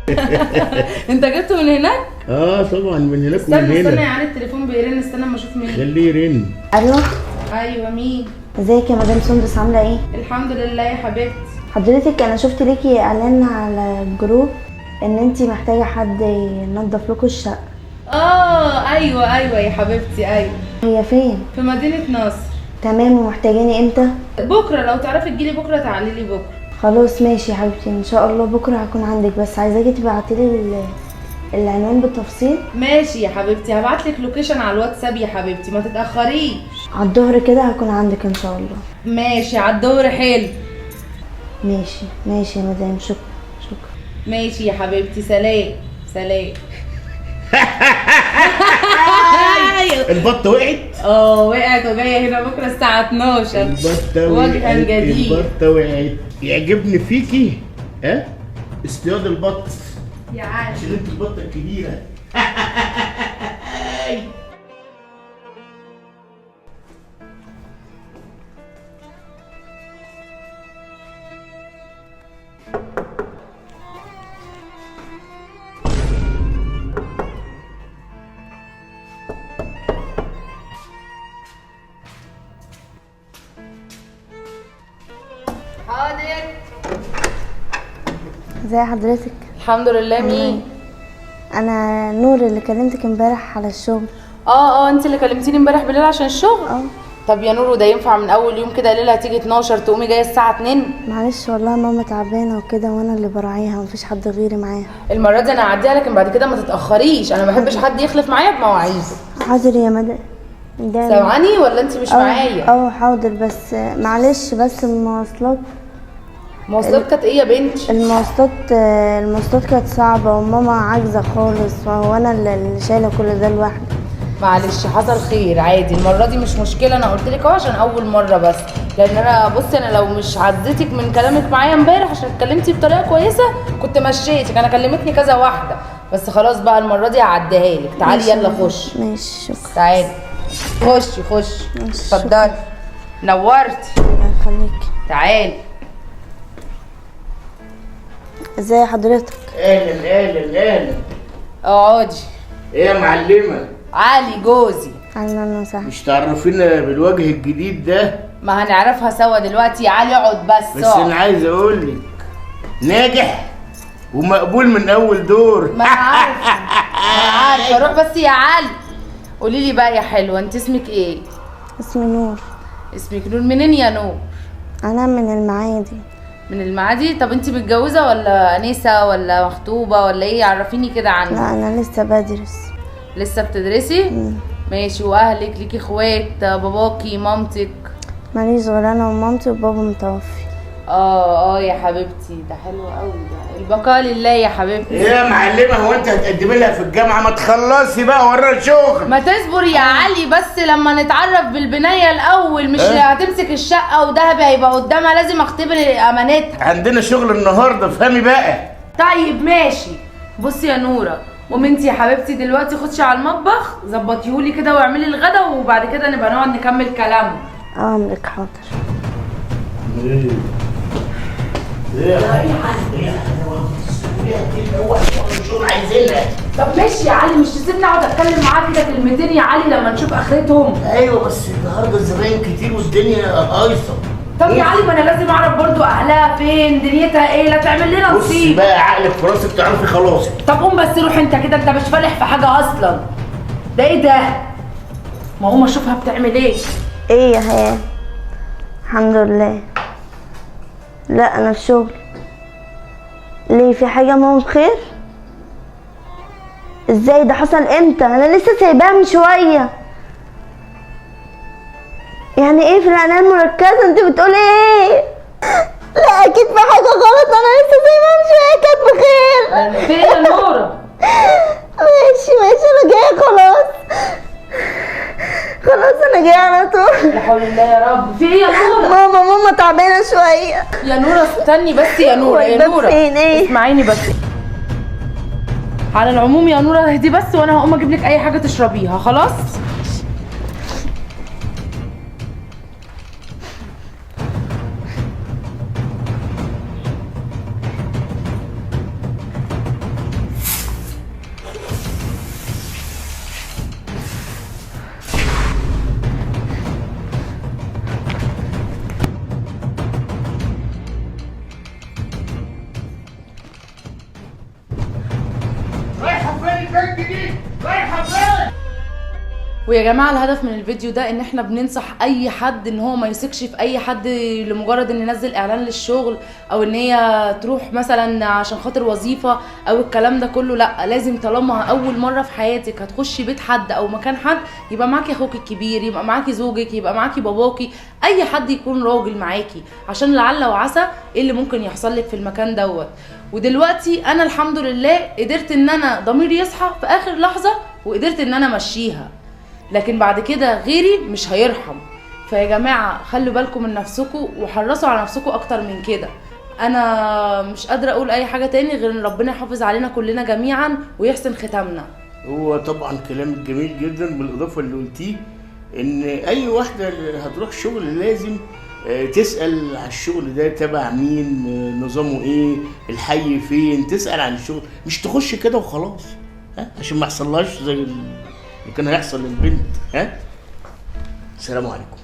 انت جبته من هناك؟ طبعا من هناك. استنى ومن هنا. استنى يا علي التليفون بيرن، استنى اما اشوف مين. خليه يرن. الو، ايوه مين؟ ازيك يا مدام سندس، عامله ايه؟ الحمد لله يا حبيبتي. حضرتك انا شفت ليكي اعلان على الجروب ان انتي محتاجه حد ينظف لكم الشقه. ايوه يا حبيبتي، ايوه. هي فين؟ في مدينة نصر. تمام، ومحتاجاني امتى؟ بكره لو تعرفي تجيلي بكره تعالي لي بكره. خلاص ماشي يا حبيبتي، ان شاء الله بكره هكون عندك، بس عايزاكي تبعتيلي العنوان بالتفصيل. ماشي يا حبيبتي، هبعتلك لوكيشن على الواتساب يا حبيبتي، ما تتاخريش. على الظهر كده هكون عندك ان شاء الله. ماشي على الدور، حلو. ماشي يا مدام، شكرا. ماشي يا حبيبتي، سلام. البطه وقعت. وقعت وجايه هنا بكره الساعه 12. البطه وجها جديد. البطه وقعت. يعجبني فيكي اصطياد البط. يا عالم عشان انت البطه الكبيره. حاضر. ازي حضرتك؟ الحمد لله. مين؟ انا نور اللي كلمتك امبارح على الشغل. انت اللي كلمتيني امبارح بالليل عشان الشغل. طب يا نور، وده ينفع من اول يوم كده ليله هتيجي 12 تقومي جايه الساعه 2؟ معلش والله ماما تعبانه وكده، وانا اللي براعيها ومفيش حد غيري معاها. المره دي انا هعديها، لكن بعد كده ما تتاخريش، انا ما بحبش حد يخلف معايا بمواعيده. حاضر يا مدام. سامعاني ولا انت مش معايا؟ حاضر، بس معلش، بس المواصلات كانت ايه يا بنتي؟ المواصلات كانت صعبه، وماما عاجزه خالص، وهو انا اللي شايله كل ده لوحدي. معلش حصل خير، عادي، المره دي مش مشكله، انا قلت لك اهو عشان اول مره بس، لان انا بصي انا لو مش عزتك من كلامك معايا امبارح عشان اتكلمتي بطريقه كويسه كنت مشيتك. انا كلمتني كذا واحده، بس خلاص بقى المره دي هعديها لك. تعالي يلا خش. ماشي، شكرا. تعالي خش. اتفضلي، نورتي. الله يخليكي. تعالي. ازي حضرتك؟ اهلا. اقعدي. ايه يا معلمه؟ علي جوزي. اهلا وسهلا. مش تعرفينا بالوجه الجديد ده؟ ما هنعرفها سوا دلوقتي يا علي، اقعد بس انا عايز اقول لك ناجح ومقبول من اول دور. ما انا عارفه روح بس يا علي. قولي لي بقى يا حلوه، انت اسمك ايه؟ اسمي نور. اسمك نور، منين يا نور؟ انا من المعادي. من المعادي؟ طب انت متجوزه ولا انسه ولا مخطوبه ولا ايه؟ عرفيني كده عنك. لا، انا لسه بدرس. لسه بتدرسي؟ ماشي. واهلك ليكي اخوات؟ باباكي مامتك؟ ماليش غير انا ومامتي، وبابا متوفي. يا حبيبتي، ده حلو قوي، ده البقاء لله يا حبيبتي. ايه يا معلمه، هو انت هتقدمي لها في الجامعه؟ ما تخلصي بقى ورا شغل. ما تصبر يا علي بس لما نتعرف بالبنايه الاول، مش هتمسك الشقه ودهب هيبقى قدامها، لازم اختبر امانتها. عندنا شغل النهارده، افهمي بقى. طيب ماشي. بصي يا نوره، قومي انتي يا حبيبتي دلوقتي خشي على المطبخ ظبطيهولي كده واعملي الغدا، وبعد كده نبقى نقعد نكمل كلامنا. امرك حاضر. طب ماشي يا علي، مش تسيبني اقعد اتكلم معاك كده كلمتين يا علي لما نشوف اخرتهم؟ ايوه بس النهارده الزباين كتير والدنيا قايصه. طب يا علي، ما انا لازم اعرف برضو اهلها فين، دنيتها ايه، لا تعمل لنا بصي نصيب. بقى عقلك في راسك تعرفي خلاص. طب قوم بس روح انت كده، انت مش فالح في حاجه اصلا. ده ايه ده؟ ما قوم اشوفها بتعمل ايه. ايه يا هيام؟ الحمد لله. لا، انا في شغل. ليه، في حاجه ماما بخير؟ ازاي ده حصل؟ امتى؟ انا لسه سايباها من شويه. يعني ايه في العنايه المركزه؟ انت بتقولي ايه؟ لا اكيد في حاجه غلط، انا لسه سايباها من شويه كانت بخير. فين يا نوره؟ ماشي انا جايه خلاص انا جايه على طول. لا حول الله يا رب. في ايه يا نوره؟ ماما تعبانه شويه. يا نوره استني بس يا نوره. يا نوره فين؟ ايه؟ اسمعيني بس. على العموم يا نوره اهدي بس، وانا هقوم اجيب لك اي حاجه تشربيها. خلاص ويا جماعه الهدف من الفيديو ده ان احنا بننصح اي حد ان هو ما يثقش في اي حد لمجرد ان ينزل اعلان للشغل، او ان هي تروح مثلا عشان خاطر وظيفه او الكلام ده كله. لا، لازم طالما اول مره في حياتك هتخشي بيت حد او مكان حد، يبقى معاكي اخوك الكبير، يبقى معاكي زوجك، يبقى معاكي باباكي، اي حد يكون راجل معاكي، عشان لعل وعسى ايه اللي ممكن يحصل لك في المكان دوت. ودلوقتي انا الحمد لله قدرت ان انا ضميري يصحى في اخر لحظه، وقدرت ان انا امشيها، لكن بعد كده غيري مش هيرحم. فيا جماعه خلوا بالكم من نفسكم وحرصوا على نفسكم اكتر من كده. انا مش قادره اقول اي حاجه تاني غير ان ربنا يحافظ علينا كلنا جميعا ويحسن ختامنا. هو طبعا كلام جميل جدا، بالاضافه اللي قلتيه ان اي واحده هتروح شغل لازم تسال على الشغل ده تبع مين، نظامه ايه، الحي فين، تسال عن الشغل، مش تخش كده وخلاص عشان ما يحصلهاش زي اللي كان هيحصل للبنت. السلام عليكم.